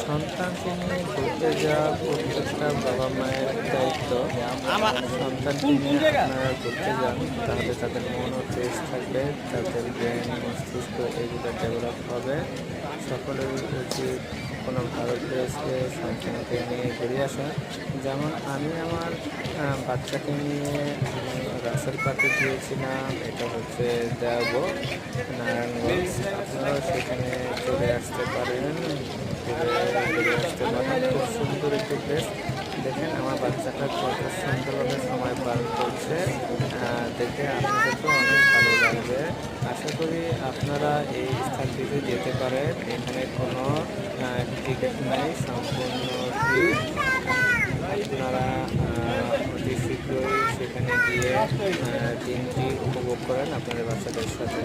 সন্তানকে নিয়ে ঘুরতে যাওয়া প্রত্যেকটা বাবা মায়ের দায়িত্ব। সন্তানকে নিয়ে আপনারা ঘুরতে যান, তাহলে তাদের মনও ফ্রেশ থাকবে, তাদের ব্রেন মস্তিষ্ক এগুলো ডেভেলপ হবে। সকলের উচিত কোনো ভালো প্লেসে সন্তানকে নিয়ে ঘুরে আসা। যেমন আমি আমার বাচ্চাকে নিয়ে রাসেল পার্কে গিয়েছিলাম, এটা হচ্ছে দেওব নারায়ণগঞ্জ। আপনারাও সেখানে চলে আসতে পারেন, ঘুরে আসতে পারেন। খুব সুন্দর একটি প্লেস। দেখেন আমার বাচ্চাটা কত সুন্দরভাবে সময় পার করছে, দেখে আপনাদেরকেও অনেক ভালো লাগবে। আশা করি আপনারা এই স্থানটিতে যেতে পারেন। এখানে কোনো টিকিট নাই, সম্পূর্ণ ফ্রি। আপনারা অতি শীঘ্রই সেখানে গিয়ে দিনটি উপভোগ করেন আপনাদের বাচ্চাদের সাথে।